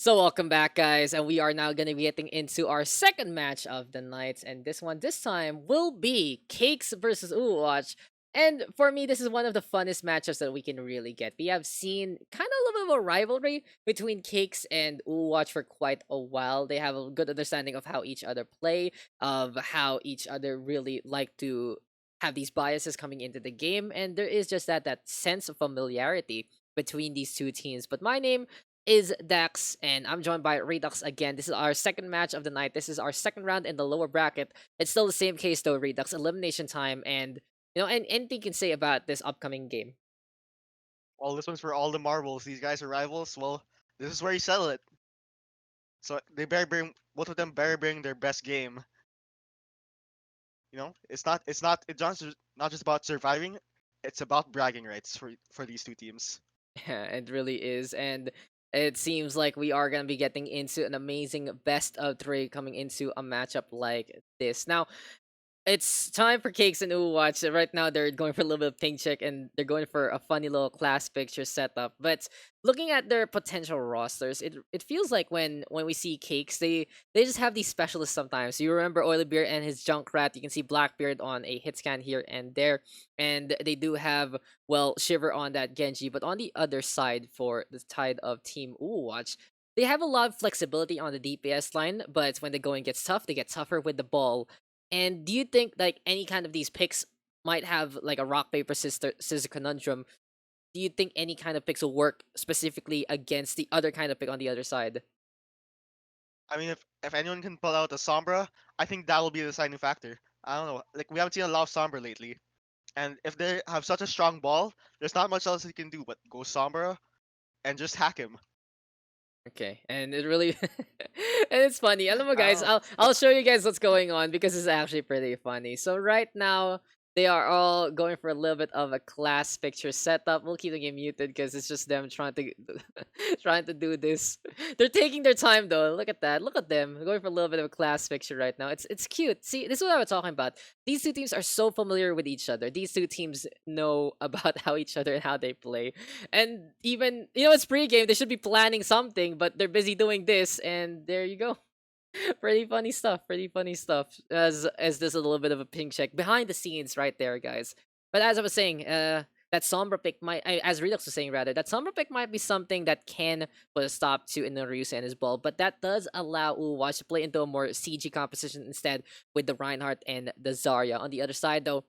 So welcome back, guys, and we are now gonna be getting into our second match of the night, and this time will be Cakes versus UwUwatch. And for me, this is one of the funnest matchups that we can really get. We have seen kind of a little bit of a rivalry between Cakes and UwUwatch for quite a while. They have a good understanding of how each other play, of how each other really like to have these biases coming into the game, and there is just that sense of familiarity between these two teams. But my name is Dax, and I'm joined by Redux again. This is our second match of the night. This is our second round in the lower bracket. It's still the same case though, Redux. Elimination time, and and anything you can say about this upcoming game. Well, this one's for all the marbles. These guys are rivals. Well, this is where you settle it. So they better bring both of them better bring their best game. It's not just about surviving. It's about bragging rights for these two teams. Yeah, it really is, and it seems like we are gonna be getting into an amazing best of three coming into a matchup like this. Now, it's time for Cakes and UwUwatch. Right now, they're going for a little bit of pink check and they're going for a funny little class picture setup. But looking at their potential rosters, it feels like when we see Cakes, they just have these specialists sometimes. You remember Oily Beard and his Junkrat. You can see Blackbeard on a hit scan here and there. And they do have, well, Shiver on that Genji. But on the other side, for the side of Team UwUwatch, they have a lot of flexibility on the DPS line, but when the going gets tough, they get tougher with the ball. And do you think like any kind of these picks might have like a rock paper scissor conundrum? Do you think any kind of picks will work specifically against the other kind of pick on the other side? I mean, if anyone can pull out a Sombra, I think that will be the deciding factor. I don't know. Like we haven't seen a lot of Sombra lately, and if they have such a strong ball, there's not much else you can do but go Sombra and just hack him. Okay, and it really and it's funny. I don't know, I don't guys. know. I'll show you guys what's going on because it's actually pretty funny. So right now they are all going for a little bit of a class picture setup. We'll keep the game muted because it's just them trying to trying to do this. They're taking their time though. Look at that. Look at them going for a little bit of a class picture right now. It's cute. See, this is what I was talking about. These two teams are so familiar with each other. These two teams know about how each other and how they play. And even it's pregame, they should be planning something, but they're busy doing this, and there you go. Pretty funny stuff. Pretty funny stuff. As there's a little bit of a ping check behind the scenes right there, guys. But as I was saying, that Sombra pick might, as Redux was saying rather, that Sombra pick might be something that can put a stop to Inaryusa and his ball, but that does allow UwUwatch to play into a more CG composition instead with the Reinhardt and the Zarya. On the other side, though,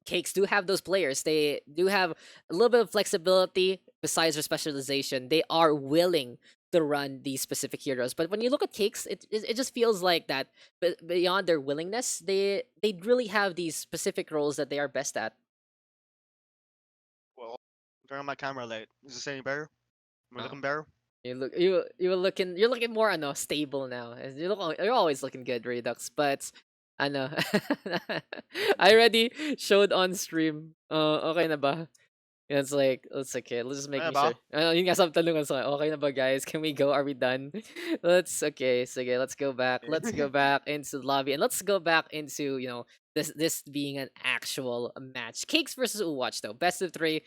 Cakes do have those players. They do have a little bit of flexibility besides their specialization. They are willing to run these specific heroes. But when you look at Cakes, it just feels like that. But beyond their willingness, they really have these specific roles that they are best at. Well, turn on my camera light. Is this any better? Am I Uh, looking better? you're looking more stable now. You're always looking good, Redux. But I know I already showed on stream. Okay na ba? Yeah, it's like, it's okay. Let's just Ano making sure. ba? Yun nga, sabi tanong ko sa okay na ba, guys? Can we go? Are we done? Okay. So, okay, let's go back. Let's go back into the lobby and let's go back into, this being an actual match. Cakes versus UwUwatch, though. Best of three.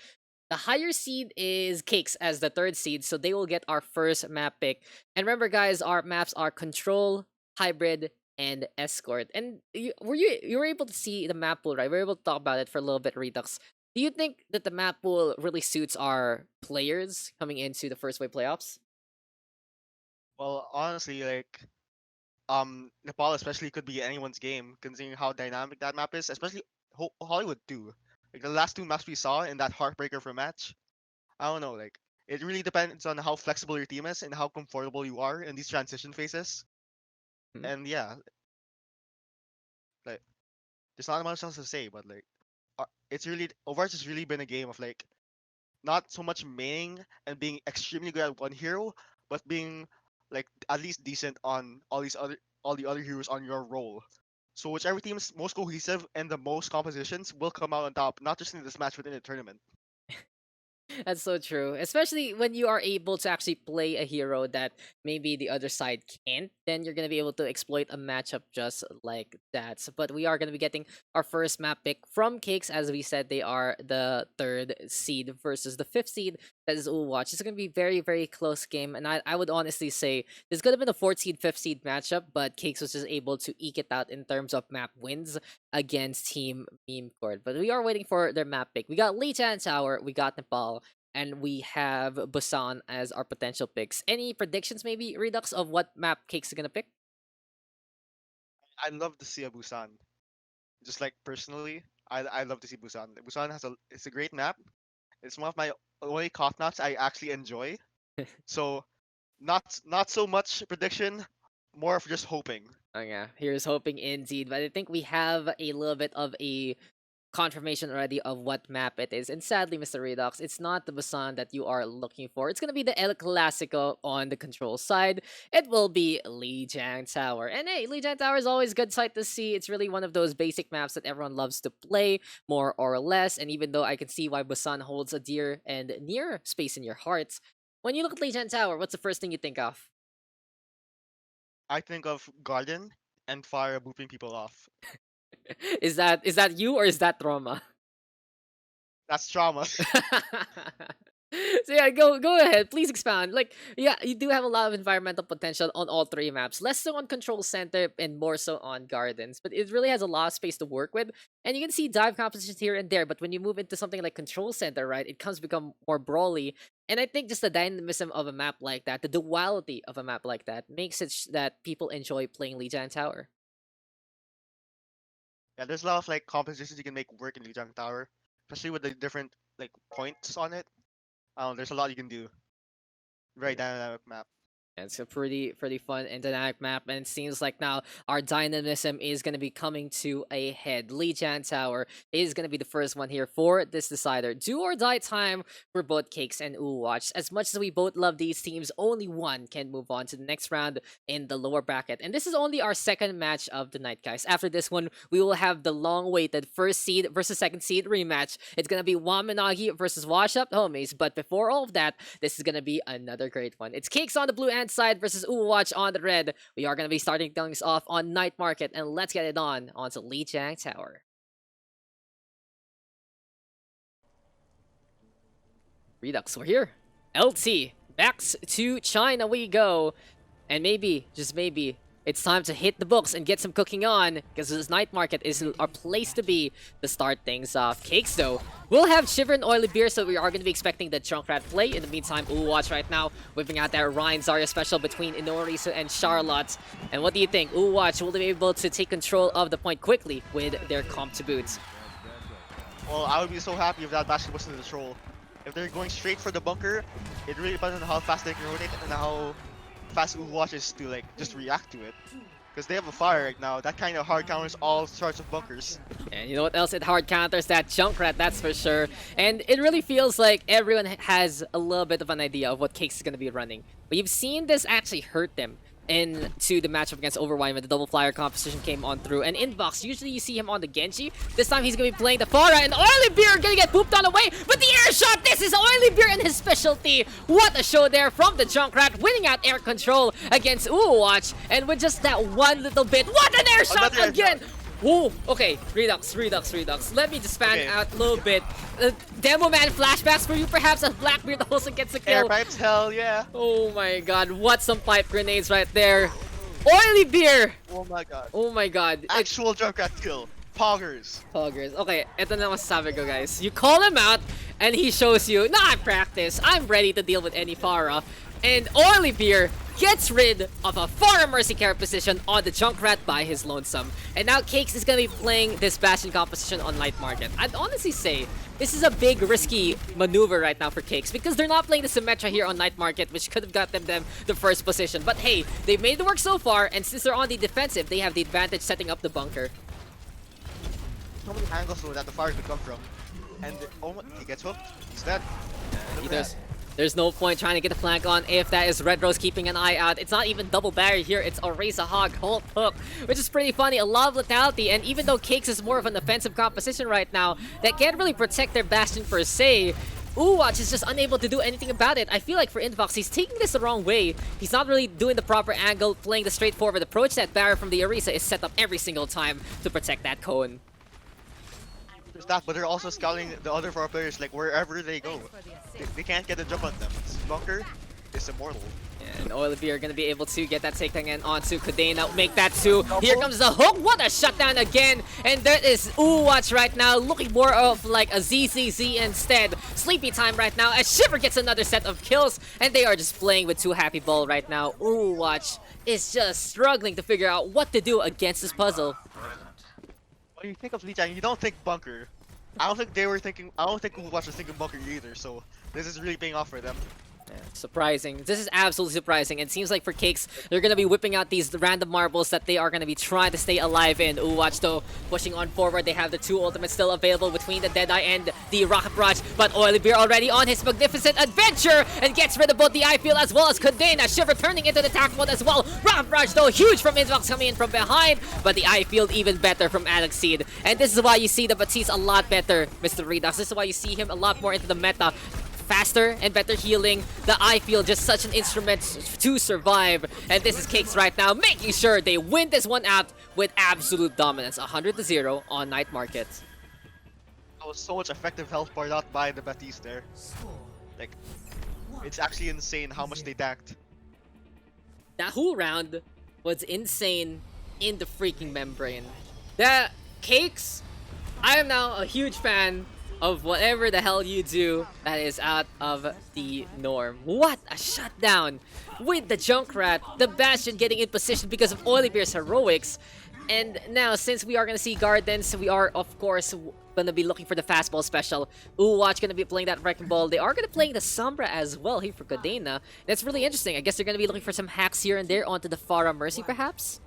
The higher seed is Cakes as the third seed, so they will get our first map pick. And remember, guys, our maps are Control, Hybrid, and Escort. And you were able to see the map pool, right? We were able to talk about it for a little bit, Redux. Do you think that the map pool really suits our players coming into the first wave playoffs? Well, honestly, like Nepal especially could be anyone's game, considering how dynamic that map is. Especially Hollywood too. Like the last two maps we saw in that heartbreaker for match. I don't know. Like it really depends on how flexible your team is and how comfortable you are in these transition phases. Hmm? And yeah, like there's not much else to say, but like it's really Overwatch has really been a game of like not so much maining and being extremely good at one hero, but being like at least decent on all the other heroes on your role. So whichever team is most cohesive and the most compositions will come out on top, not just in this match but in the tournament. That's so true. Especially when you are able to actually play a hero that maybe the other side can't, then you're going to be able to exploit a matchup just like that. But we are going to be getting our first map pick from Cakes. As we said, they are the third seed versus the fifth seed. That is UwUwatch. It's going to be very, very close game. And I would honestly say this could have been a fourth seed, fifth seed matchup, but Cakes was just able to eke it out in terms of map wins against Team Meme Court. But we are waiting for their map pick. We got Lijiang Tower, we got Nepal, and we have Busan as our potential picks. Any predictions, maybe, Redux, of what map Cakes are gonna pick? I love to see a Busan. Just like personally, I love to see Busan. Busan it's a great map. It's one of my only COF maps I actually enjoy. So not so much prediction, more of just hoping. Oh yeah, here's hoping indeed. But I think we have a little bit of a confirmation already of what map it is. And sadly, Mr. Redux, it's not the Busan that you are looking for. It's gonna be the El Clasico on the control side. It will be Lijiang Tower. And hey, Lijiang Tower is always good sight to see. It's really one of those basic maps that everyone loves to play, more or less. And even though I can see why Busan holds a dear and near space in your hearts, when you look at Lijiang Tower, what's the first thing you think of? I think of Garden and Fire booping people off. Is that you or is that trauma? That's trauma. So yeah, go ahead. Please expound. Like, yeah, you do have a lot of environmental potential on all three maps. Less so on Control Center and more so on Gardens. But it really has a lot of space to work with. And you can see dive compositions here and there. But when you move into something like Control Center, right, it comes become more brawly. And I think just the dynamism of a map like that, the duality of a map like that, makes it that people enjoy playing Lijiang Tower. Yeah, there's a lot of like compositions you can make work in Lijiang Tower, especially with the different like points on it. There's a lot you can do. Very dynamic map. It's a pretty fun and dynamic map, and it seems like now our dynamism is going to be coming to a head. Lijiang Tower is going to be the first one here for this decider. Do or die time for both Cakes and UwUwatch. As much as we both love these teams, only one can move on to the next round in the lower bracket. And this is only our second match of the night, guys. After this one, we will have the long-awaited first seed versus second seed rematch. It's going to be Waminagi versus Wash Up Homies. But before all of that, this is going to be another great one. It's Cakes on the blue and side versus UwUwatch on the red. We are going to be starting things off on Night Market, and let's get it on onto Lijiang Tower. Redux, we're here. LT, back to China we go. And maybe, just maybe, it's time to hit the books and get some cooking on, because this Night Market is our place to be to start things off. Cakes, though, we'll have Shiver and Oily Beer, so we are going to be expecting the Junkrat play. In the meantime, UwUwatch right now, whipping out that Ryan Zarya special between Inorisu and Charlotte. And what do you think? UwUwatch will be able to take control of the point quickly with their comp to boot. Well, I would be so happy if that basket wasn't in the troll. If they're going straight for the bunker, it really depends on how fast they can rotate and how fast UwUwatch is to like just react to it. Because they have a fire right now, that kind of hard counters all sorts of bunkers. And you know what else it hard counters? That Junkrat, that's for sure. And it really feels like everyone has a little bit of an idea of what Cakes is going to be running. But you've seen this actually hurt them into the matchup against Overwine when the double flyer composition came on through. And Inbox, usually you see him on the Genji. This time he's going to be playing the Pharah, and Oily Beer going to get pooped on away. But the air shot, this is Oily Beer and his specialty. What a show there from the Junkrat, winning out air control against UwUwatch. And with just that one little bit, what an air shot again! Whoa, okay, Redux. Let me just fan out a little bit. Demo Man flashbacks for you perhaps as Blackbeard also gets a kill. Air pipes, hell yeah. Oh my god, what some pipe grenades right there. Oily Beer! Oh my god. Oh my god. Actual Junkrat kill. Poggers. Okay, ito na masasabi ko, guys. You call him out, and he shows you, nah, I practice. I'm ready to deal with any Pharah. And Oily Beer gets rid of a Pharah Mercy Carry position on the Junkrat by his lonesome. And now Cakes is going to be playing this Bastion composition on Night Market. I'd honestly say this is a big risky maneuver right now for Cakes because they're not playing the Symmetra here on Night Market, which could have gotten them the first position. But hey, they've made it work so far, and since they're on the defensive, they have the advantage setting up the bunker. So many angles that the fire could come from. And he gets hooked. He's dead. There's no point trying to get the flank on if that is Red Rose keeping an eye out. It's not even double barrier here, it's Orisa Hog, Hold Hook, which is pretty funny. A lot of lethality, and even though Cakes is more of an offensive composition right now that can't really protect their Bastion per se, UwUwatch is just unable to do anything about it. I feel like for Invox, he's taking this the wrong way. He's not really doing the proper angle, playing the straightforward approach. That barrier from the Orisa is set up every single time to protect that cone. There's that, but they're also scouting the other 4 players like wherever they go. They can't get a jump on them. Bunker is immortal. And LBR are going to be able to get that takedown in onto Kadena, make that 2. Here comes the hook. What a shutdown again. And there is UwUwatch right now, looking more of like a ZZZ instead. Sleepy time right now as Shiver gets another set of kills. And they are just playing with 2 happy ball right now. UwUwatch is just struggling to figure out what to do against this puzzle. When you think of Lijiang, you don't think bunker. I don't think they were thinking. I don't think UwUwatch was thinking bunker either. So this is really paying off for them. Yeah, surprising. This is absolutely surprising. It seems like for Cakes, they're going to be whipping out these random marbles that they are going to be trying to stay alive in. UwUwatch though, pushing on forward. They have the 2 ultimates still available between the Deadeye and the Rocket Barrage. But Oilybeer already on his magnificent adventure and gets rid of both the I-Field as well as Kadena. Shiver turning into the attack mode as well. Rocket Barrage though, huge from Invox coming in from behind. But the I-Field even better from Alex Seed. And this is why you see the Batiste a lot better, Mr. Redux. This is why you see him a lot more into the meta. Faster and better healing. The I-Field just such an instrument to survive. And this is Cakes right now, making sure they win this one out with absolute dominance. 100-0 on Night Market. That was so much effective health bar out by the Batiste there. Like, it's actually insane how much they dacked. That whole round was insane in the freaking membrane. The Cakes, I am now a huge fan of whatever the hell you do that is out of the norm. What a shutdown with the Junkrat, the Bastion getting in position because of Oilybeer's heroics. And now, since we are going to see Gardens, we are, of course, going to be looking for the fastball special. UwUwatch going to be playing that Wrecking Ball. They are going to play the Sombra as well here for Kadena. That's really interesting. I guess they're going to be looking for some hacks here and there onto the Pharah Mercy, perhaps?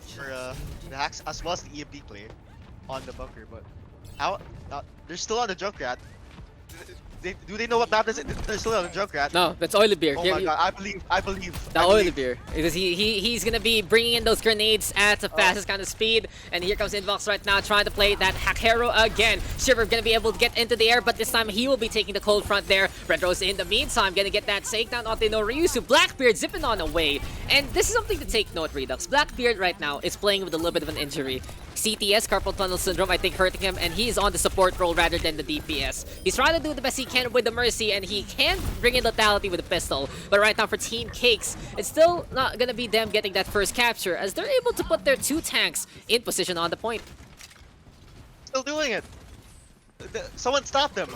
For the hacks as well as the EMD play on the bunker, but they're still on the Junkrat. Do they know what map is it? They're still on the Junkrat. No, that's Oilybeer. Oh my god, I believe. The Oilybeer. Because he's gonna be bringing in those grenades at the fastest kind of speed. And here comes Invox right now trying to play that hack hero again. Shiver gonna be able to get into the air, but this time he will be taking the cold front there. Red Rose in the meantime gonna get that takedown onto Noryusu. Blackbeard zipping on away. And this is something to take note, Redux. Blackbeard right now is playing with a little bit of an injury. CTS, Carpal Tunnel Syndrome, I think hurting him, and he's on the support role rather than the DPS. He's trying to do the best he can with the Mercy, and he can bring in lethality with the pistol. But right now for Team Cakes, it's still not gonna be them getting that first capture, as they're able to put their 2 tanks in position on the point. Still doing it. Someone stop them.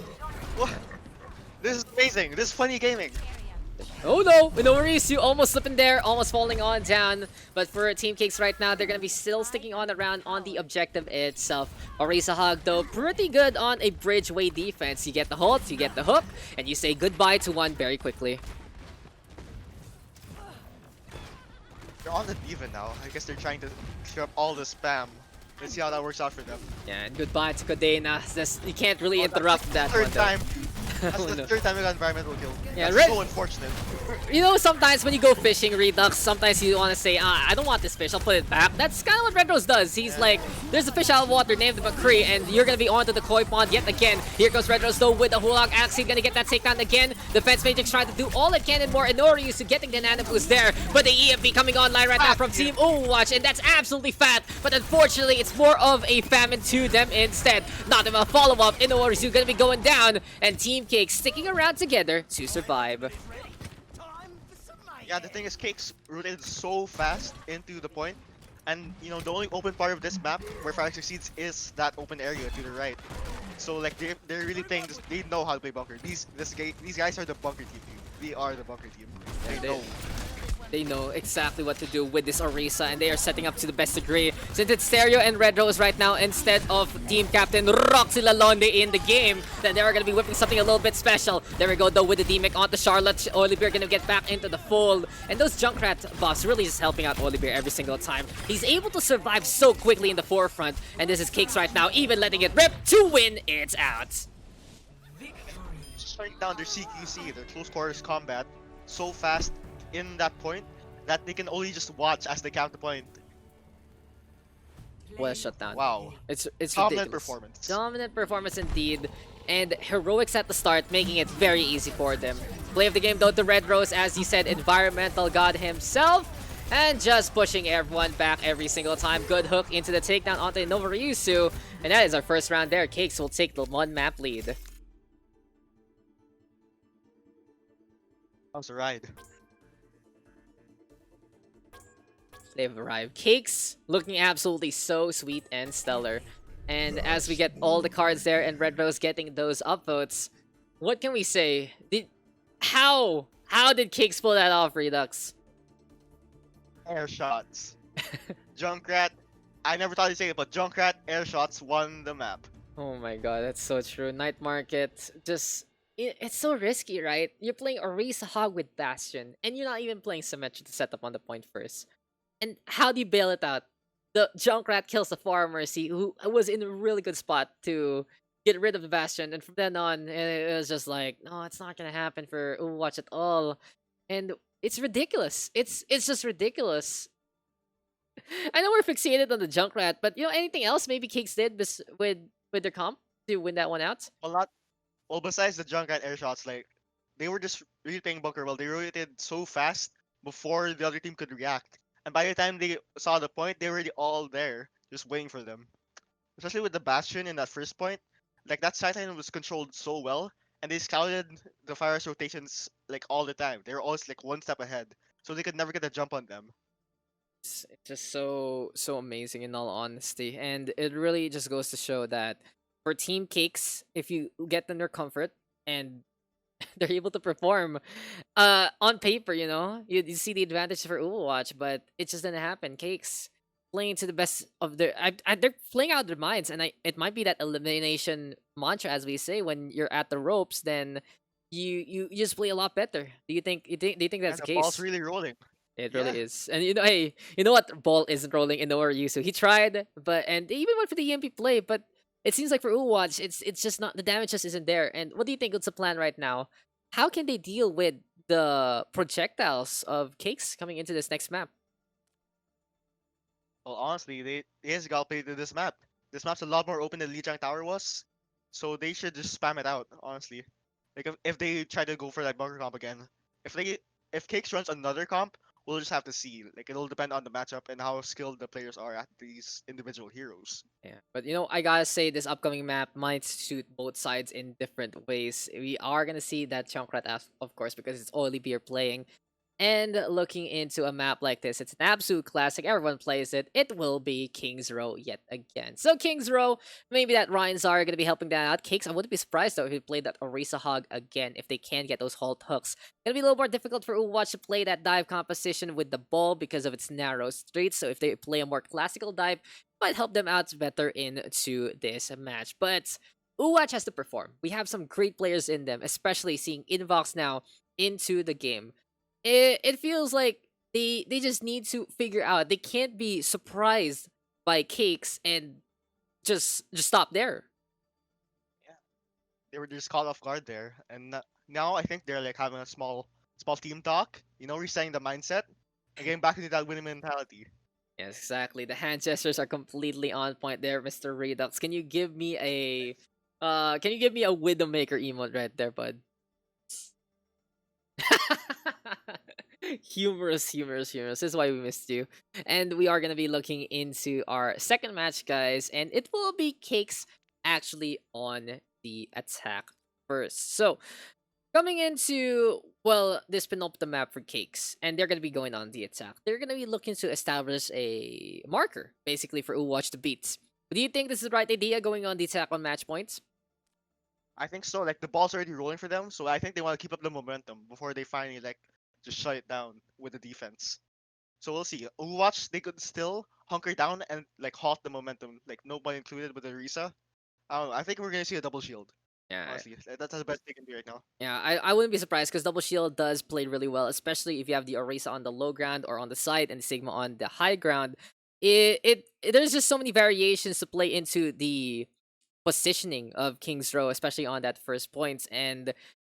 What? This is amazing. This is funny gaming. Oh no, Noryusu almost slipping there, almost falling on down. But for Team Cakes right now, they're gonna be still sticking on around on the objective itself. Orisa Hog though, pretty good on a bridgeway defense. You get the hold, you get the hook, and you say goodbye to one very quickly. They're on the even now. I guess they're trying to clear up all the spam. Let's see how that works out for them. Yeah, and goodbye to Kadena. You can't really interrupt that one though. That's the third time we got environmental kill. Yeah, that's so unfortunate. You know, sometimes when you go fishing, Redux, sometimes you want to say, I don't want this fish, I'll put it back. That's kind of what Red Rose does. He's like, there's a fish out of water named McCree, and you're going to be onto the koi pond yet again. Here goes Red Rose though with the Hulag Axe. He's going to get that takedown again. Defense Matrix trying to do all it can and more. And Noryusu getting the nano boost there. But the EMP coming online right now from Team UwUwatch, and that's absolutely fat. But unfortunately, it's more of a famine to them instead. Not even a follow-up. Noryusu going to be going down, and Team Cake sticking around together to survive. Yeah, the thing is, Cakes rotated so fast into the point, and you know the only open part of this map where Fire succeeds is that open area to the right. So like they're really playing this. They know how to play bunker. These guys are the bunker team. We are the bunker team. They know. They know exactly what to do with this Orisa, and they are setting up to the best degree. Since it's Stereo and Red Rose right now instead of Team Captain Roxy Lalonde in the game, then they are going to be whipping something a little bit special. There we go though with the D-Mech onto Charlotte. Oilybeer going to get back into the fold. And those Junkrat buffs really just helping out Oilybeer every single time. He's able to survive so quickly in the forefront. And this is Cakes right now, even letting it rip to win it out. Just shutting down their CQC, their close quarters combat, so fast in that point that they can only just watch as they count the point. What a shutdown. Wow. It's Dominant ridiculous. performance. Dominant performance indeed. and heroics at the start, making it very easy for them. Play of the game though to Red Rose, as he said, environmental god himself, and just pushing everyone back every single time. Good hook into the takedown onto UwUwatch, and that is our first round there. Cakes will take the 1-map lead. That was a ride. They've arrived. Cakes looking absolutely so sweet and stellar. And as we get all the cards there and Red Rose getting those upvotes, what can we say? How did Cakes pull that off, Redux? Air shots. Junkrat. I never thought you'd say it, but Junkrat air shots won the map. Oh my god, that's so true. Night Market, just... It's so risky, right? You're playing Orisa Hog with Bastion, and you're not even playing Symmetry to set up on the point first. And how do you bail it out? The Junkrat kills the Mercy, who was in a really good spot to get rid of the Bastion, and from then on, it was just like, no, it's not gonna happen for UwUwatch at all. And it's ridiculous. It's just ridiculous. I know we're fixated on the Junkrat, but anything else maybe Cakes did with their comp to win that one out? Well, besides the Junkrat air shots, like they were just really playing bunker well. They rotated so fast before the other team could react, and by the time they saw the point, they were already all there, just waiting for them. Especially with the Bastion in that first point, like that sideline was controlled so well, and they scouted the Fire's rotations like all the time. They were always like one step ahead, so they could never get a jump on them. It's just so amazing in all honesty, and it really just goes to show that for Team Cakes, if you get them their comfort and they're able to perform on paper, you see the advantage for UwUwatch, but it just didn't happen. Cakes playing to the best of their they're playing out their minds, and it might be that elimination mantra, as we say, when you're at the ropes, then you just play a lot better. Do you think do you think that's And the the case? ball's really rolling. It Yeah. really is. And hey, you know what? Ball isn't rolling in nowhere Yusu. He tried, and they even went for the EMP play, but it seems like for UwUwatch, it's just not, the damage just isn't there. And what do you think is the plan right now? How can they deal with the projectiles of Cakes coming into this next map? Well, honestly, they just got played to this map. This map's a lot more open than Lijiang Tower was, so they should just spam it out. Honestly, like if they try to go for that bunker comp again, if Cakes runs another comp, we'll just have to see. Like it'll depend on the matchup and how skilled the players are at these individual heroes. Yeah, but I gotta say this upcoming map might suit both sides in different ways. We are gonna see that Junkrat, of course, because it's only beer playing. And looking into a map like this, it's an absolute classic. Everyone plays it. It will be King's Row yet again. So King's Row, maybe that Ryan Zara are going to be helping that out. Cakes, I wouldn't be surprised though if he played that Orisa Hog again, if they can get those halt hooks. Gonna be a little more difficult for UwUwatch to play that dive composition with the ball because of its narrow streets. So if they play a more classical dive, might help them out better into this match. But UwUwatch has to perform. We have some great players in them, especially seeing Invox now into the game. It feels like they just need to figure out, they can't be surprised by Cakes and just stop there. Yeah, they were just caught off guard there, and now I think they're like having a small team talk. Resetting the mindset and getting back into that winning mentality. Yes, exactly. The hand gestures are completely on point there, Mr. Redux. Can you give me a Widowmaker emote right there, bud? Humorous. This is why we missed you. And we are going to be looking into our second match, guys. And it will be Cakes actually on the attack first. So, coming into, well, this penultimate map for Cakes. And they're going to be going on the attack. They're going to be looking to establish a marker, basically, for UwUwatch to beat. Do you think this is the right idea, going on the attack on match points? I think so. Like the ball's already rolling for them, so I think they want to keep up the momentum before they finally like just shut it down with the defense. So we'll see. Watch, they could still hunker down and like halt the momentum, like nobody included with the Risa. I don't know. I think we're gonna see a double shield. Yeah, Honestly, that's the best they can do right now. yeah, I wouldn't be surprised because Double Shield does play really well, especially if you have the Orisa on the low ground or on the side and the Sigma on the high ground. There's just so many variations to play into the positioning of King's Row, especially on that first point, and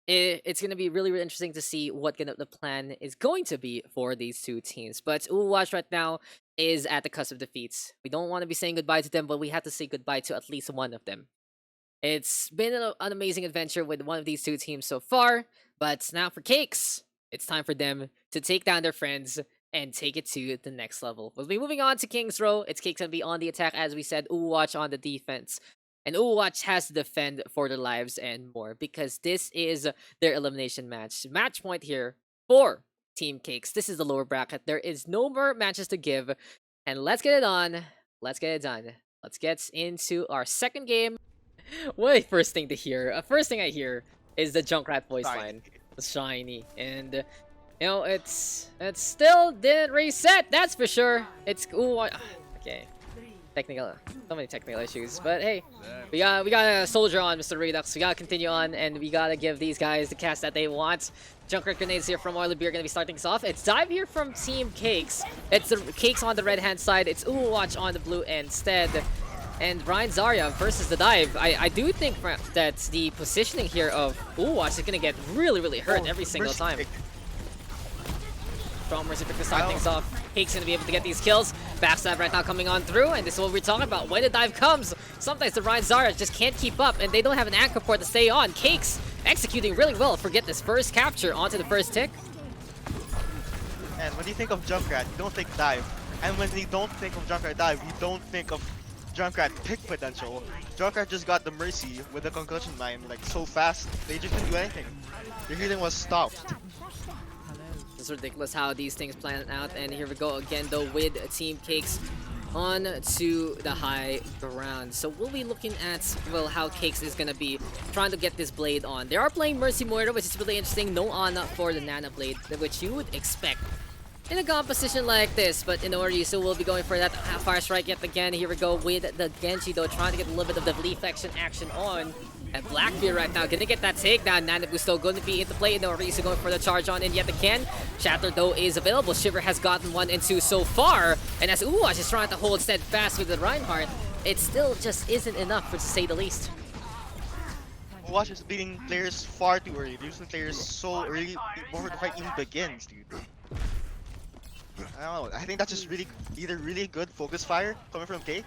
it's gonna be really, really interesting to see what the plan is going to be for these two teams. But UwUwatch right now is at the cusp of defeats. We don't want to be saying goodbye to them, but we have to say goodbye to at least one of them. It's been an amazing adventure with one of these two teams so far, but now for Cakes, it's time for them to take down their friends and take it to the next level. We'll be moving on to King's Row. It's Cakes gonna be on the attack, as we said, UwUwatch on the defense. And UwUwatch has to defend for their lives and more because this is their elimination match. Match point here for Team Cakes. This is the lower bracket. There is no more matches to give. And let's get it on. Let's get it done. Let's get into our second game. What a first thing to hear. First thing I hear is the Junkrat voice line. Shiny. And it's still didn't reset, that's for sure. It's okay. Technical, so many technical issues, but hey, we got a soldier on, Mr. Redux. We gotta continue on, and we gotta give these guys the cast that they want. Junkrat grenades here from LBR gonna be starting us off. It's dive here from Team Cakes. It's the Cakes on the red hand side. It's UwUwatch on the blue instead. And Ryan Zarya versus the dive. I do think that the positioning here of UwUwatch is gonna get really hurt every single time. Strong Mercy Pick to start things off. Cakes gonna be able to get these kills. Backstab right now coming on through, and this is what we're talking about. When the dive comes, sometimes the Ryan Zarya just can't keep up, and they don't have an anchor port to stay on. Cakes executing really well. Forget this first capture onto the first tick. And when you think of Junkrat, you don't think dive. And when you don't think of Junkrat dive, you don't think of Junkrat pick potential. Junkrat just got the Mercy with the concussion line like so fast, they just didn't do anything. Their healing was stopped. It's ridiculous how these things plan out, and here we go again though with Team Cakes on to the high ground. So we'll be looking at, well, how Cakes is gonna be trying to get this blade on. They are playing Mercy Moira, which is really interesting. No Ana for the Nana blade, which you would expect in a composition like this, but in order you still will be going for that fire strike yet again. Here we go with the Genji though, trying to get a little bit of the deflection action on. And Blackbeard right now gonna get that takedown. Nanabu still going to be into play. No reason going for the charge on in yet again. Shatter though is available. Shiver has gotten 1 and 2 so far. And as UwUwatch is trying to hold steadfast with the Reinhardt, it still just isn't enough, to say the least. UwUwatch is beating players far too early. They're using players so early before the fight even begins, dude. I don't know. I think that's just either really good focus fire coming from Cake,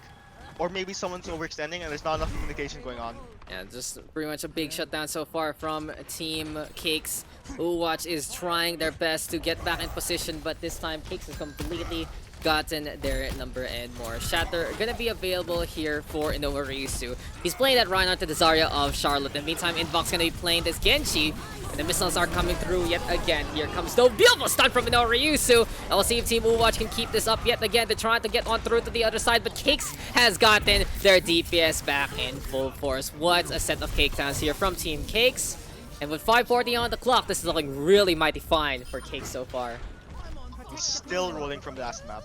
or maybe someone's overextending and there's not enough communication going on. Yeah, just pretty much a big shutdown so far from Team Cakes. UwUwatch is trying their best to get back in position, but this time Cakes has completely gotten their number and more. Shatter gonna be available here for Inouye. He's playing that Reinhardt to the Zarya of Charlotte. In the meantime, Inbox gonna be playing this Genji. And the missiles are coming through yet again. Here comes the beautiful stun from Inouye. I'll see if Team UwUwatch can keep this up yet again. They're trying to get on through to the other side, but Cakes has gotten their DPS back in full force. What a set of cake downs here from Team Cakes. And with 5:40 on the clock, this is looking really mighty fine for Cakes so far. He's still rolling from the last map.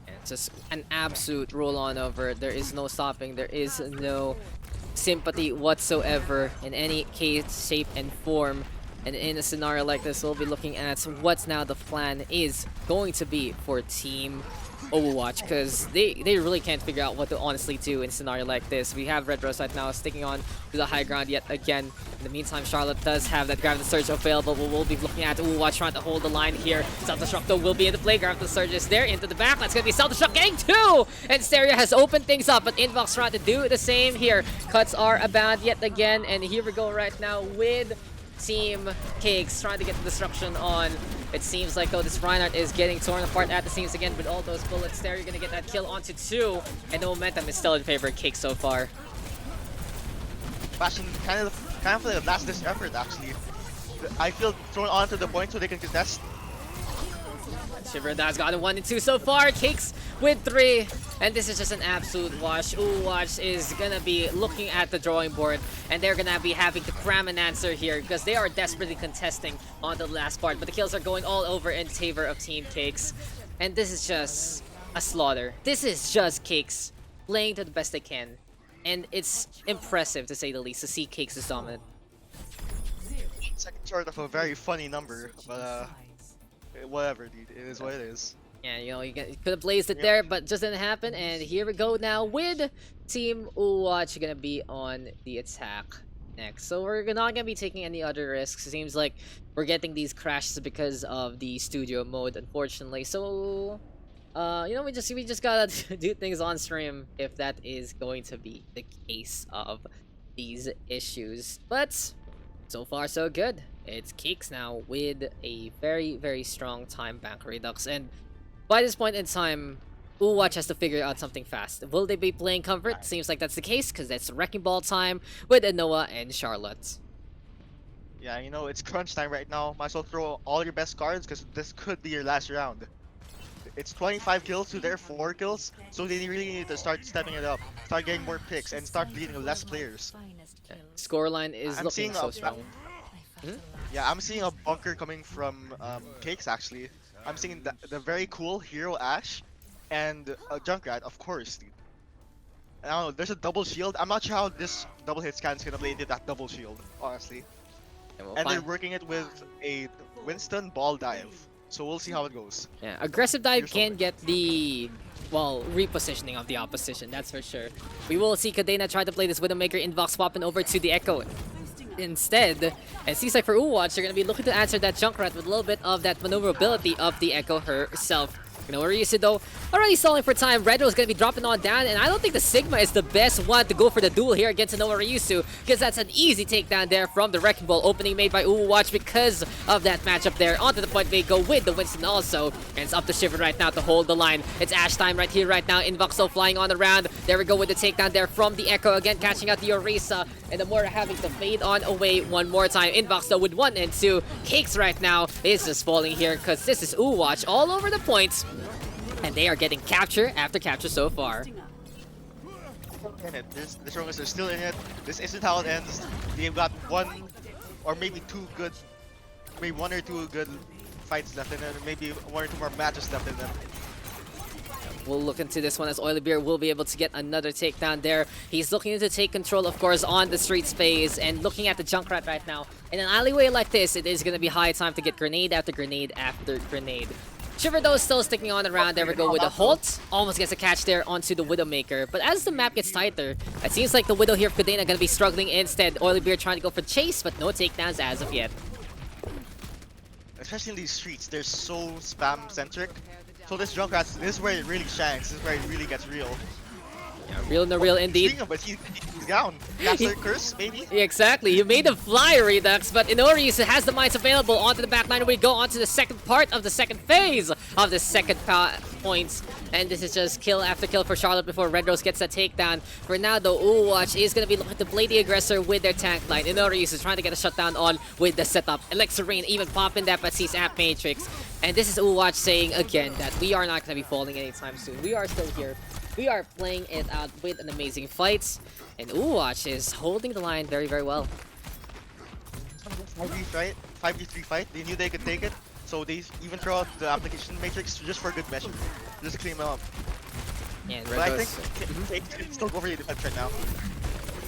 It's just an absolute roll on over. There is no stopping. There is no sympathy whatsoever in any case, shape, and form. And in a scenario like this, we'll be looking at what's now the plan is going to be for Team UwUwatch, because they really can't figure out what to honestly do in a scenario like this. We have Red Rose right now sticking on to the high ground yet again. In the meantime, Charlotte does have that Gravity Surge available, but we'll be looking at UwUwatch trying to hold the line here. Self-destruct though will be in the play. Gravity Surge is there into the back. That's going to be Self-destruct getting 2! And Stereo has opened things up, but Inbox trying to do the same here. Cuts are abound yet again, and here we go right now with Team Cakes trying to get the destruction on. It seems like though this Reinhardt is getting torn apart at the seams again with all those bullets there. You're gonna get that kill onto 2, and the momentum is still in favor of Cakes so far. Fashion kind of like a last-ditch effort actually. I feel thrown onto the point so they can contest. Shiver that's gotten 1 and 2 so far. Cakes with 3, and this is just an absolute wash. UwUwatch is gonna be looking at the drawing board, and they're gonna be having to cram an answer here because they are desperately contesting on the last part. But the kills are going all over in favor of Team Cakes, and this is just a slaughter. This is just Cakes playing to the best they can, and it's impressive to say the least to see Cakes is dominant. Second short of a very funny number, but whatever, dude. It is what it is. Yeah, you know, you could have blazed it there, but just didn't happen. And here we go now with Team UwUwatch gonna be on the attack next. So we're not gonna be taking any other risks. It seems like we're getting these crashes because of the studio mode, unfortunately. So we just gotta do things on stream if that is going to be the case of these issues. But so far so good. It's Keeks now with a very, very strong time bank Redux, and by this point in time, UwUwatch has to figure out something fast. Will they be playing Comfort? Seems like that's the case, because it's Wrecking Ball time with Noah and Charlotte. Yeah, it's crunch time right now. Might as well throw all your best cards because this could be your last round. It's 25 kills to their 4 kills, so they really need to start stepping it up, start getting more picks, and start leading less players. Scoreline is I'm looking seeing so strong. Yeah, I'm seeing a bunker coming from Cakes actually. I'm seeing the very cool hero Ash and a Junkrat, of course, dude. I don't know, there's a double shield. I'm not sure how this double hit scan is gonna play into that double shield, honestly. And they're working it with a Winston ball dive. So we'll see how it goes. Yeah, aggressive dive can get the, well, repositioning of the opposition, that's for sure. We will see Cadena try to play this Widowmaker inbox swapping over to the Echo instead. And seems like for UwUwatch, they're going to be looking to answer that Junkrat with a little bit of that maneuverability of the Echo herself. Ryusu though, already stalling for time. Red is going to be dropping on down, and I don't think the Sigma is the best one to go for the duel here against Ryusu, because that's an easy takedown there from the Wrecking Ball opening made by UwUwatch because of that matchup there. Onto the point they go with the Winston also, and it's up to Shiver right now to hold the line. It's Ash time right here, right now. Invoxo flying on the round. There we go with the takedown there from the Echo, again catching out the Orisa, and the Moira having to fade on away one more time. Invoxo with 1 and 2. Cakes right now is just falling here because this is UwUwatch all over the points. And they are getting capture after capture so far. In it. The strongest are still in it. This isn't how it ends. They've got one or maybe 2 good, maybe 1 or 2 good fights left in them, maybe 1 or 2 more matches left in them. We'll look into this one as Oily Beer will be able to get another takedown there. He's looking to take control, of course, on the street space and looking at the Junkrat right now. In an alleyway like this, it is going to be high time to get grenade after grenade after grenade. Shiver though is still sticking on around. There we go with a Holt. Almost gets a catch there onto the Widowmaker. But as the map gets tighter, it seems like the Widow here of Cadena going to be struggling instead. Oily Beer trying to go for chase, but no takedowns as of yet. Especially in these streets, they're so spam-centric. So this Junkrat, this is where it really shines. This is where it really gets real. Yeah, real no real indeed. But he's down. Caster curse, maybe? Exactly. You made him fly, Redux, but Inorius has the mines available. Onto the back line, we go onto the second part of the second phase of the second points. And this is just kill after kill for Charlotte before Red Rose gets that takedown. For now, though, UwUwatch is going to be looking to play the aggressor with their tank line. Inorius is trying to get a shutdown on with the setup. Elixir Rain even popping that, but sees App Matrix. And this is UwUwatch saying again that we are not going to be falling anytime soon. We are still here. We are playing it out with an amazing fight, and UwUwatch is holding the line very, very well. 5v3 fight. They knew they could take it, so they even throw out the application matrix just for good measure, just to clean them up. Yeah, but I think they can still go for the defense right now.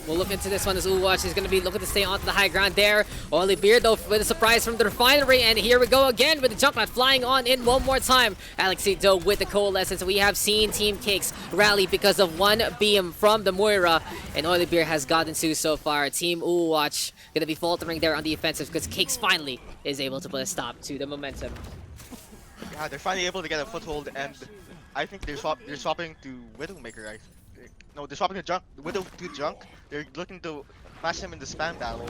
We'll look into this one as UwUwatch is going to be looking to stay onto the high ground there. Oily Beer, though, with a surprise from the Refinery. And here we go again with the Junkrat flying on in one more time. Alexito with the Coalescence. We have seen Team Cakes rally because of one beam from the Moira. And Oily Beer has gotten to so far. Team UwUwatch going to be faltering there on the offensive because Cakes finally is able to put a stop to the momentum. Yeah, they're finally able to get a foothold, and I think they're swapping to Widowmaker. No, they're swapping to Widow to Junk. They're looking to match him in the spam battle.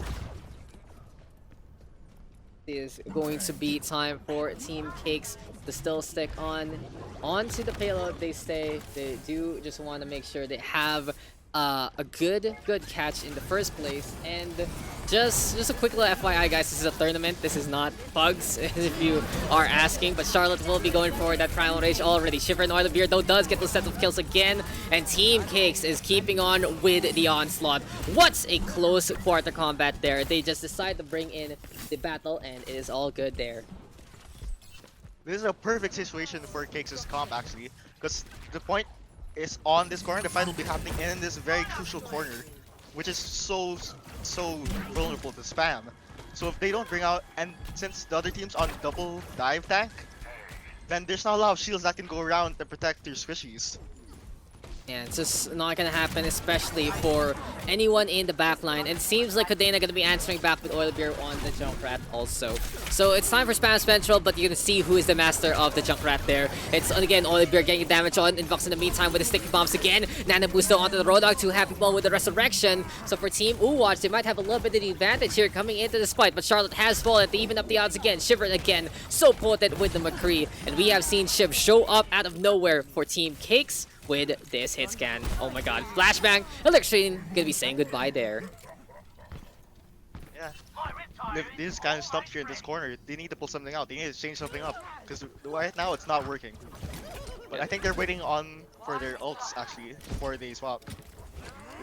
It is going to be time for Team Cakes to still stick onto the payload. They do just want to make sure they have a good catch in the first place. And just a quick little FYI, guys, this is a tournament. This is not Pugs, if you are asking. But Charlotte will be going for that Primal Rage already. Shiver and Oily Beer, though, does get the set of kills again. And Team Cakes is keeping on with the onslaught. What a close quarter combat there. They just decide to bring in the battle, and it is all good there. This is a perfect situation for Cakes' comp, actually. Because the point is on this corner. The fight will be happening in this very crucial corner, which is so vulnerable to spam. So if they don't bring out, and since the other team's on double dive tank, then there's not a lot of shields that can go around to protect your squishies. Yeah, it's just not gonna happen, especially for anyone in the backline. And it seems like Cadena gonna be answering back with Oil Beer on the Junkrat also. So it's time for Spam Central, but you're gonna see who is the master of the Junkrat there. It's again Oil Beer getting damage on Invox in the meantime with the sticky bombs again. Nana Busto onto the Roadhog, 2 Happy Ball with the Resurrection. So for Team UwUwatch, they might have a little bit of the advantage here coming into this fight, but Charlotte has fallen to even up the odds again. Shiver again, so potent with the McCree. And we have seen Shiv show up out of nowhere for Team Cakes with this hit scan. Oh my god. Flashbang. Electrine gonna be saying goodbye there. Yeah. They just kind of stumped here in this corner. They need to pull something out. They need to change something up. Because right now it's not working. But I think they're waiting on for their ults actually before they swap.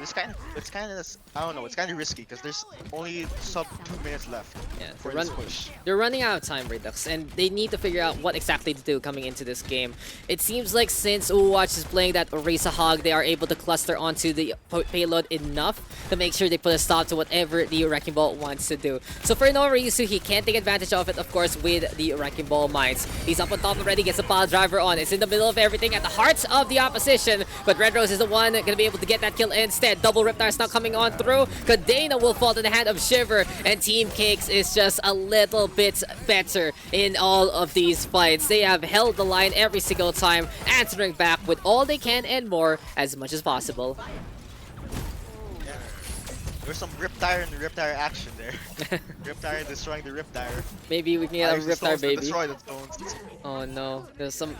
It's kind of I don't know. It's kind of risky because there's only sub 2 minutes left Yeah, for this push. they're running out of time, Redux, and they need to figure out what exactly to do coming into this game. It seems like since UwUwatch is playing that Orisa Hog, they are able to cluster onto the payload enough to make sure they put a stop to whatever the Wrecking Ball wants to do. So for Norisu, he can't take advantage of it, of course, with the Wrecking Ball mines. He's up on top already, gets a pile driver on. It's in the middle of everything at the heart of the opposition, but Red Rose is the one gonna be able to get that kill instead. Double Riptire's now coming on through. Cadena will fall to the hand of Shiver, and Team Cakes is just a little bit better in all of these fights. They have held the line every single time, answering back with all they can and more as much as possible. Yeah. There's some Riptire and Riptire action there. Riptire destroying the Riptire. Maybe we can get a Riptire baby. Destroy the stones. Oh no, there's some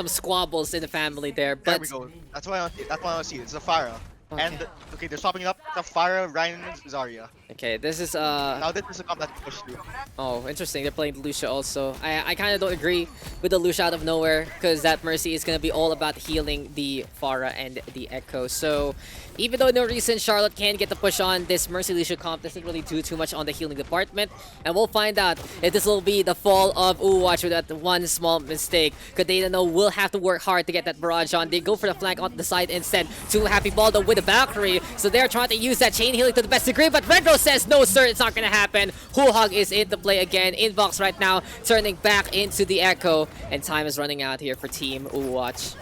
squabbles in the family there. There But we go. That's why I want to see. It's a Pharah. Okay. And okay, they're swapping up the Pharah, Ryan, and Zarya. okay, this is Now this is a comp that push through. oh, interesting. They're playing Lucia also. I kind of don't agree with the Lucia out of nowhere because that Mercy is going to be all about healing the Pharah and the Echo. So even though no reason Charlotte can get the push on, this Mercy Lucia comp doesn't really do too much on the healing department. And we'll find out if this will be the fall of UwUwatch with that one small mistake. Cadena will have to work hard to get that barrage on. They go for the flank on the side instead. 2 Happy Baldo with the Valkyrie. So they're trying to use that chain healing to the best degree, but Red Rose says, no sir, it's not gonna happen. Hulhog is into play again. Invox right now turning back into the Echo, and time is running out here for Team UwUwatch.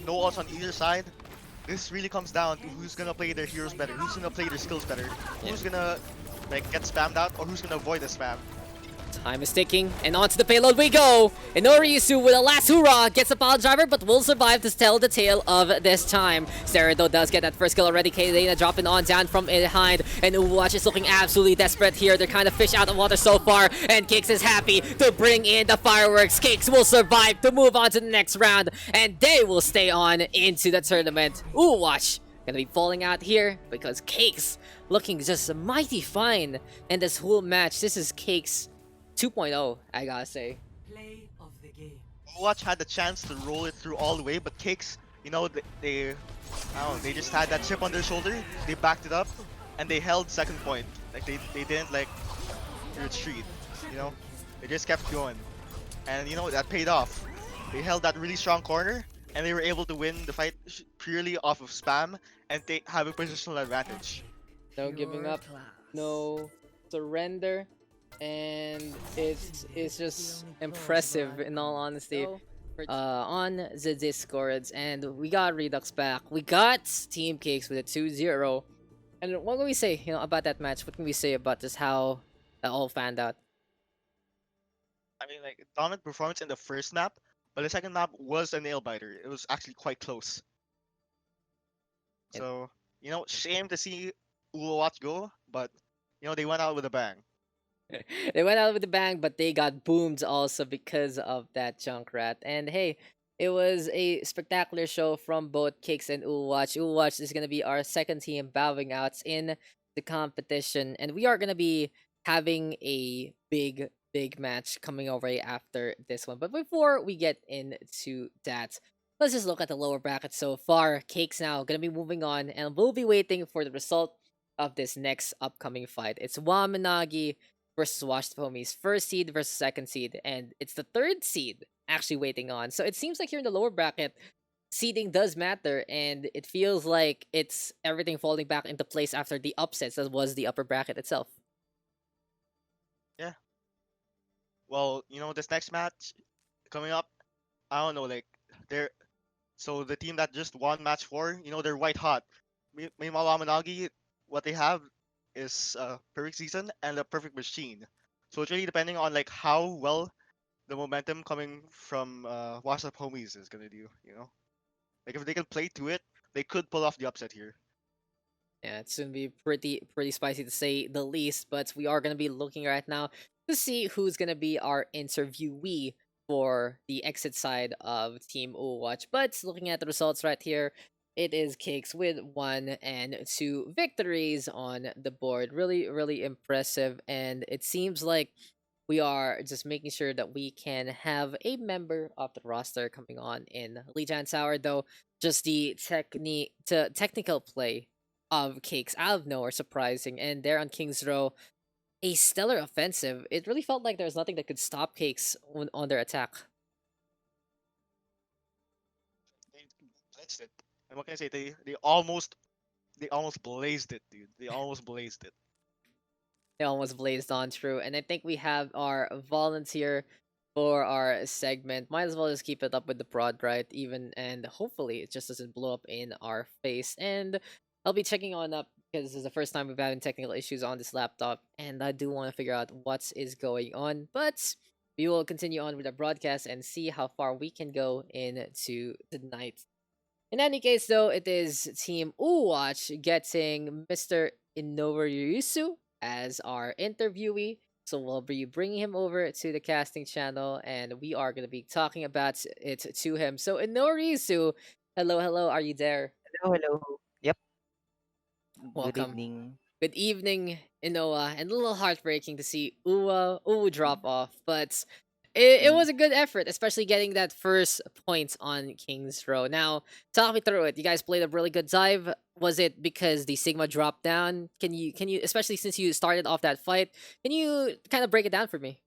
No ults on either side. This really comes down to who's gonna play their heroes better, who's gonna play their skills better, who's gonna like get spammed out, or who's gonna avoid the spam. Time is ticking, and onto the payload we go! Inoriusu with a last hurrah gets a pile driver, but will survive to tell the tale of this time. Cerido does get that first kill already. Cadena dropping on down from behind, and UwUwatch is looking absolutely desperate here. They're kind of fish out of water so far, and Cakes is happy to bring in the fireworks. Cakes will survive to move on to the next round, and they will stay on into the tournament. UwUwatch gonna be falling out here because Cakes looking just mighty fine in this whole match. This is Cakes 2.0, I gotta say. Play of the game. Watch had the chance to roll it through all the way, but Cakes, you know, they I don't know, they just had that chip on their shoulder, they backed it up, and they held second point. Like they didn't like retreat, you know? They just kept going. And you know, that paid off. They held that really strong corner, and they were able to win the fight purely off of spam, and they have a positional advantage. No giving up, no surrender, and it's just impressive in all honesty. On the Discords, and we got Redux back. We got Team Cakes with a 2-0. And what can we say, about that match? What can we say about just how that all fanned out? I mean, like, dominant performance in the first map, but the second map was a nail biter. It was actually quite close. So, you know, shame to see UwUwatch go, but, you know, they went out with a bang. They went out with a bang, but they got boomed also because of that Junkrat. And hey, it was a spectacular show from both Cakes and UwUwatch. UwUwatch is going to be our second team bowing out in the competition. And we are going to be having a big match coming our way after this one. But before we get into that, let's just look at the lower bracket so far. Cakes now going to be moving on, and we'll be waiting for the result of this next upcoming fight. It's Wamanagi versus Washed Homies, first seed versus second seed, and it's the third seed actually waiting on. So it seems like here in the lower bracket, seeding does matter, and it feels like it's everything falling back into place after the upsets that was the upper bracket itself. Yeah. Well, you know, this next match coming up, I don't know, like, So the team that just won match four, they're white hot. Meanwhile, Amanagi, what they have is perfect season and a perfect machine. So it's really depending on like how well the momentum coming from Washed Up Homies is gonna do. Like if they can play to it, they could pull off the upset here. Yeah, it's gonna be pretty spicy to say the least, but we are gonna be looking right now to see who's gonna be our interviewee for the exit side of Team UwUwatch. But looking at the results right here, it is Cakes with 1 and 2 victories on the board. Really, really impressive, and it seems like we are just making sure that we can have a member of the roster coming on in Lijiang Tower, though just the technical play of Cakes out of nowhere surprising, and there on King's Row, a stellar offensive. It really felt like there was nothing that could stop Cakes on their attack. They blitzed it. And what can I say? They almost blazed it, dude. They almost blazed it. It almost blazed on through, and I think we have our volunteer for our segment. Might as well just keep it up with the prod, right? Even and hopefully it just doesn't blow up in our face. And I'll be checking on up because this is the first time we've had technical issues on this laptop, and I do want to figure out what is going on. But we will continue on with our broadcast and see how far we can go into the night. In any case, though, it is Team UwUwatch getting Mr. Inourisu as our interviewee. So we'll be bringing him over to the casting channel, and we are going to be talking about it to him. So Inourisu, hello, hello, are you there? Hello, hello. Yep. Good Welcome. evening. Good evening, Inoa, and a little heartbreaking to see Uwu drop off, but it Mm. was a good effort, especially getting that first point on King's Row. Now, talk me through it. You guys played a really good dive. Was it because the Sigma dropped down? Can you especially since you started off that fight, can you kind of break it down for me?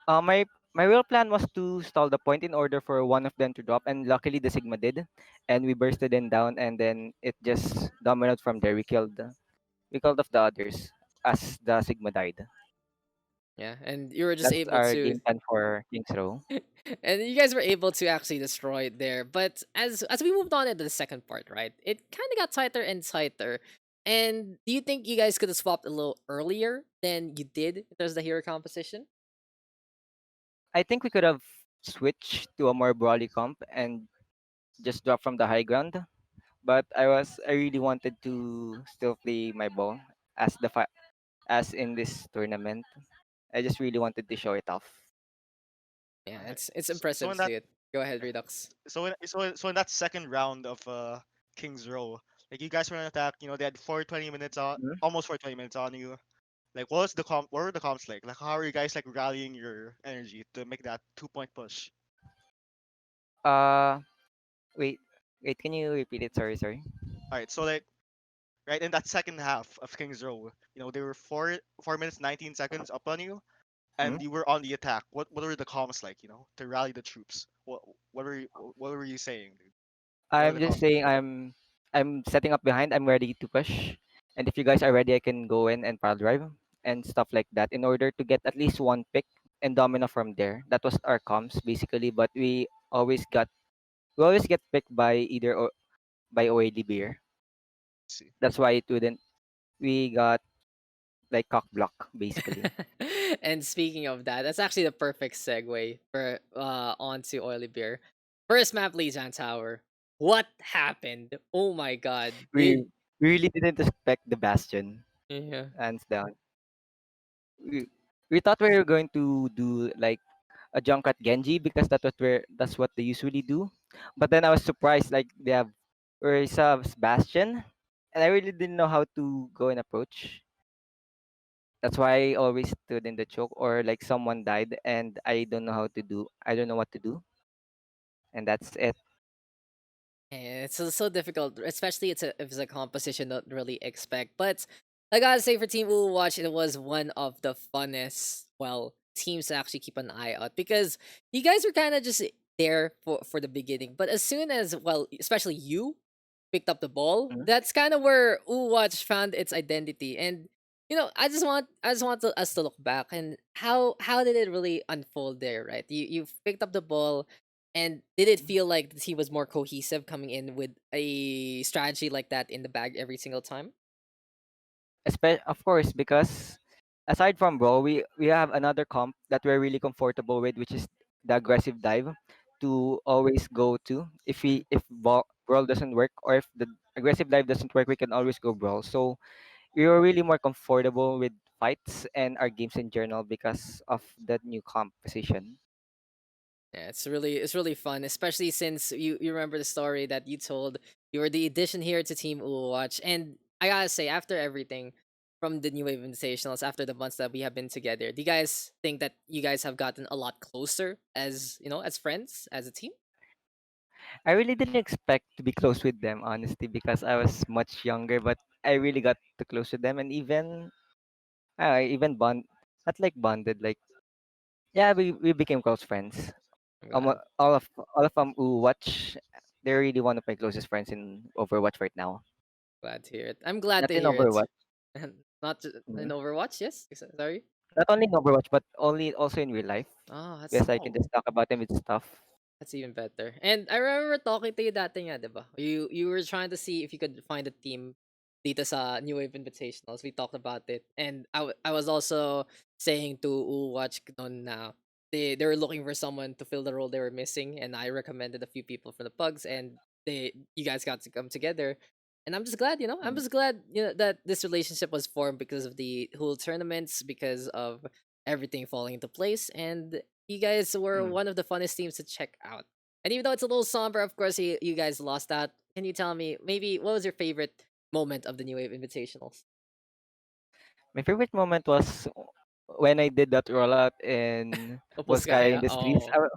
My real plan was to stall the point in order for one of them to drop, and luckily the Sigma did, and we bursted them down, and then it just dominated from there. We killed off the others as the Sigma died. Yeah, and you were just That's able our to game plan for Kings Row. and you guys were able to actually destroy it there. But as we moved on into the second part, right, it kind of got tighter and tighter. And do you think you guys could have swapped a little earlier than you did in terms of the hero composition? I think we could have switched to a more brawly comp and just drop from the high ground, but I really wanted to still play my ball as in this tournament. I just really wanted to show it off. Yeah, All right. it's So impressive in to that see it. Go ahead, yeah. Redux. So in that second round of King's Row, like you guys were on attack, they had 420 minutes on Mhm. almost 420 minutes on you. Like what were the comps like how are you guys like rallying your energy to make that 2 point push? Uh, wait, wait. Can you repeat it? Sorry, sorry. All right, so like right in that second half of King's Row, they were 4 minutes 19 seconds up on you, Hmm? and you were on the attack. What were the comms like, to rally the troops? What were you saying, dude? What are I'm the just comms? saying I'm setting up behind. I'm ready to push, and if you guys are ready, I can go in and pile drive and stuff like that in order to get at least one pick and domino from there. That was our comms basically, but we always get picked by by OAD beer. See. That's why it wouldn't. We got like cock block basically. And speaking of that, that's actually the perfect segue for onto Oily Beer. First map Lijiang Tower. What happened? Oh my god. We we really didn't expect the bastion, Yeah. hands down. We thought we were going to do like a Junkrat Genji because that's what they usually do. But then I was surprised like they have Ursa Bastion, and I really didn't know how to go and approach. That's why I always stood in the choke or like someone died and I don't know what to do, and that's it. Yeah, it's so difficult, especially if it's a composition not really expect. But I gotta say, for Team Watch, it was one of the funnest, well, teams to actually keep an eye out because you guys were kind of just there for the beginning. But as soon as, well, especially you picked up the ball, Mhm. that's kind of where Watch found its identity. And us to look back and how did it really unfold there, right? You picked up the ball. And did it feel like the team was more cohesive coming in with a strategy like that in the bag every single time? Of course, because aside from Brawl, we have another comp that we're really comfortable with, which is the aggressive dive to always go to. Mhm. If Brawl doesn't work, or if the aggressive dive doesn't work, we can always go Brawl. So we were really more comfortable with fights and our games in general because of that new composition. Yeah, it's really fun, especially since you remember the story that you told. You were the addition here to Team UwUwatch, and I gotta say, after everything from the New Wave Invitationals, after the months that we have been together, do you guys think that you guys have gotten a lot closer as as friends, as a team? I really didn't expect to be close with them, honestly, because I was much younger, but I really got too close with them, and even I even not like bonded, like yeah, we became close friends. I'm glad, All of them who watch, they're really one of my closest friends in Overwatch right now. glad to hear it. I'm glad Not to in hear it. Overwatch, And not just in mhm. Overwatch, yes. Sorry. Not only in Overwatch, but only also in real life, Oh, that's because I can Oh, just talk about them with stuff. That's even better. And I remember talking to you dati nga, 'di ba? You were trying to see if you could find a team dito sa New Wave Invitationals. We talked about it. And I was also saying to Uwatch noon na they were looking for someone to fill the role they were missing, and I recommended a few people from the Pugs, and you guys got to come together. And I'm just glad, I'm Mm, just glad, that this relationship was formed because of the whole tournaments, because of everything falling into place, and you guys were mm. one of the funnest teams to check out. And even though it's a little somber, of course, you guys lost out. Can you tell me maybe what was your favorite moment of the New Wave Invitationals? My favorite moment was when I did that rollout in Volskaya Opalskaya? Industries. Oh,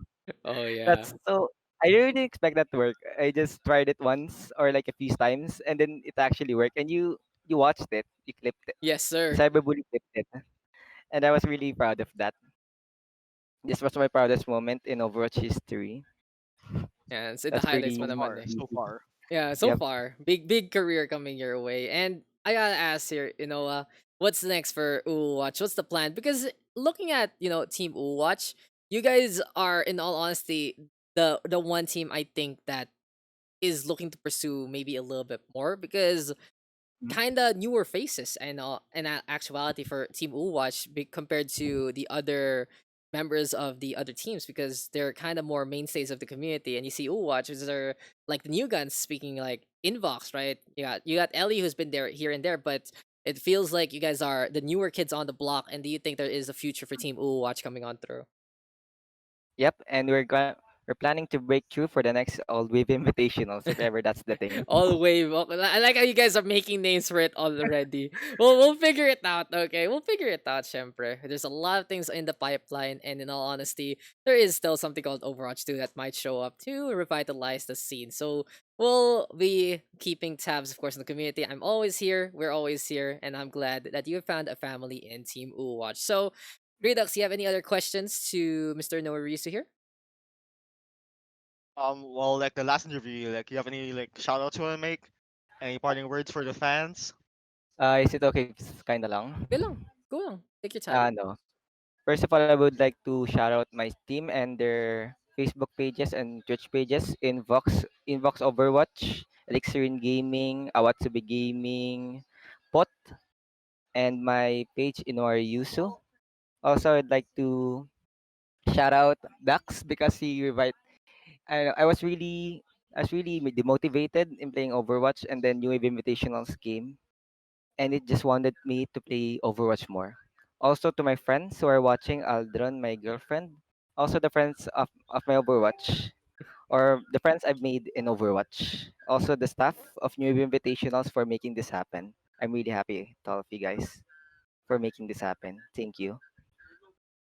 oh yeah. That's so. I really didn't expect that to work. I just tried it once or like a few times, and then it actually worked. And you watched it, you clipped it, Yes, the sir. cyberbully clipped it, and I was really proud of that. This was my proudest moment in Overwatch history. Yeah, it's in the That's highlights mo So pretty naman far, eh. so easy. far. Yeah, so Yep. far, big career coming your way, and I gotta ask here, what's next for Uwatch? What's the plan? Because looking at Team Uwatch, you guys are, in all honesty, the one team I think that is looking to pursue maybe a little bit more, because Mhm. kind of newer faces and actuality for Team Uwatch compared to the other members of the other teams, because they're kind of more mainstays of the community. And you see Uwatch, which are like the new guns, speaking like Invox, right? You got Ellie, who's been there here and there, but it feels like you guys are the newer kids on the block. And do you think there is a future for Team Uwatch coming on through? Yep. And we're planning to break through for the next Old Wave Invitationals, if ever that's the thing. All wave. Okay, I like how you guys are making names for it already. We'll figure it out. Okay, we'll figure it out. Syempre, there's a lot of things in the pipeline, and in all honesty, there is still something called Overwatch 2 that might show up to revitalize the scene. So we'll be keeping tabs, of course, in the community. I'm always here. We're always here, and I'm glad that you have found a family in Team Overwatch. So, Redux, you have any other questions to Mr. Norisu here? Well, like the last interview, like you have any like shout outs you wanna make? Any parting words for the fans? Is it okay if it's kind of long? Okay lang. Go lang. Take your time. No. First of all, I would like to shout out my team and their Facebook pages and Twitch pages: Invox Overwatch, Elixir Gaming, Awatsubi Gaming, Pot, and my page Inori Yusu. Also, I'd like to shout out Daks because he revived. I was really demotivated in playing Overwatch, and then New Wave Invitationals came, and it just wanted me to play Overwatch more. Also to my friends who are watching, Aldron, my girlfriend, also the friends of my Overwatch, or the friends I've made in Overwatch. Also the staff of New Wave Invitationals for making this happen. I'm really happy to all of you guys for making this happen. Thank you.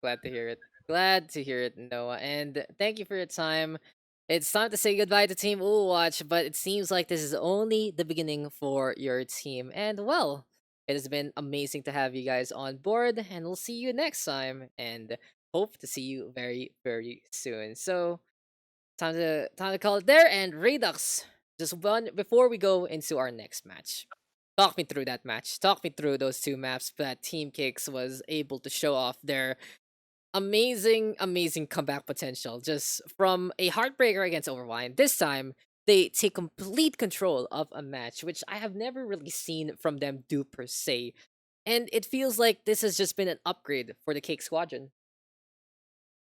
Glad to hear it. Glad to hear it, Noah. And thank you for your time. It's time to say goodbye to Team Watch, but it seems like this is only the beginning for your team. And well, it has been amazing to have you guys on board, and we'll see you next time. And hope to see you very, very soon. So time to call it there. And Redux, just one before we go into our next match. Talk me through that match. Talk me through those two maps that Team Kicks was able to show off their amazing comeback potential just from a heartbreaker against Overwine. This time, they take complete control of a match, which I have never really seen from them do per se. And it feels like this has just been an upgrade for the Cake Squadron.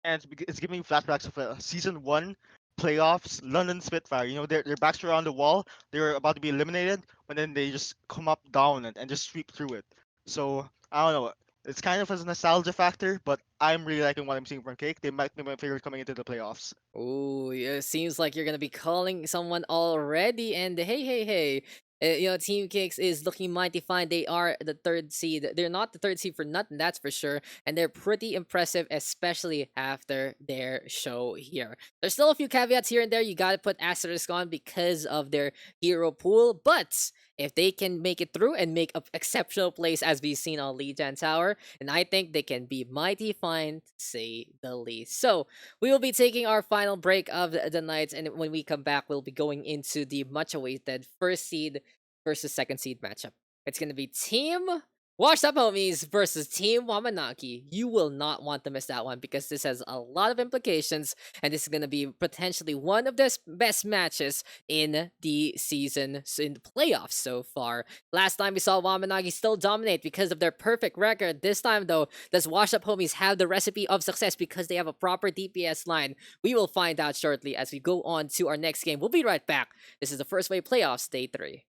And it's giving me flashbacks of season one playoffs, London Spitfire. You know, their backs were on the wall, they were about to be eliminated, but then they just come up down and just sweep through it. So I don't know. It's kind of a nostalgia factor, but I'm really liking what I'm seeing from Cake. They might be my favorite coming into the playoffs. Ooh, yeah, it seems like you're gonna be calling someone already. And hey. Team Cakes is looking mighty fine. They are the third seed. They're not the third seed for nothing, that's for sure. And they're pretty impressive, especially after their show here. There's still a few caveats here and there you gotta put asterisk on because of their hero pool. But if they can make it through and make exceptional plays as we've seen on Lijiang Tower, and I think they can be mighty fine to say the least. So we will be taking our final break of the night, and when we come back, we'll be going into the much awaited first seed versus second seed matchup. It's going to be Team Washed Up Homies versus Team Wamanaki. You will not want to miss that one because this has a lot of implications, and this is going to be potentially one of the best matches in the season, in the playoffs so far. Last time we saw Wamanagi still dominate because of their perfect record. This time, though, does Washed Up Homies have the recipe of success because they have a proper DPS line? We will find out shortly as we go on to our next game. We'll be right back. This is the First Wave Playoffs, Day 3.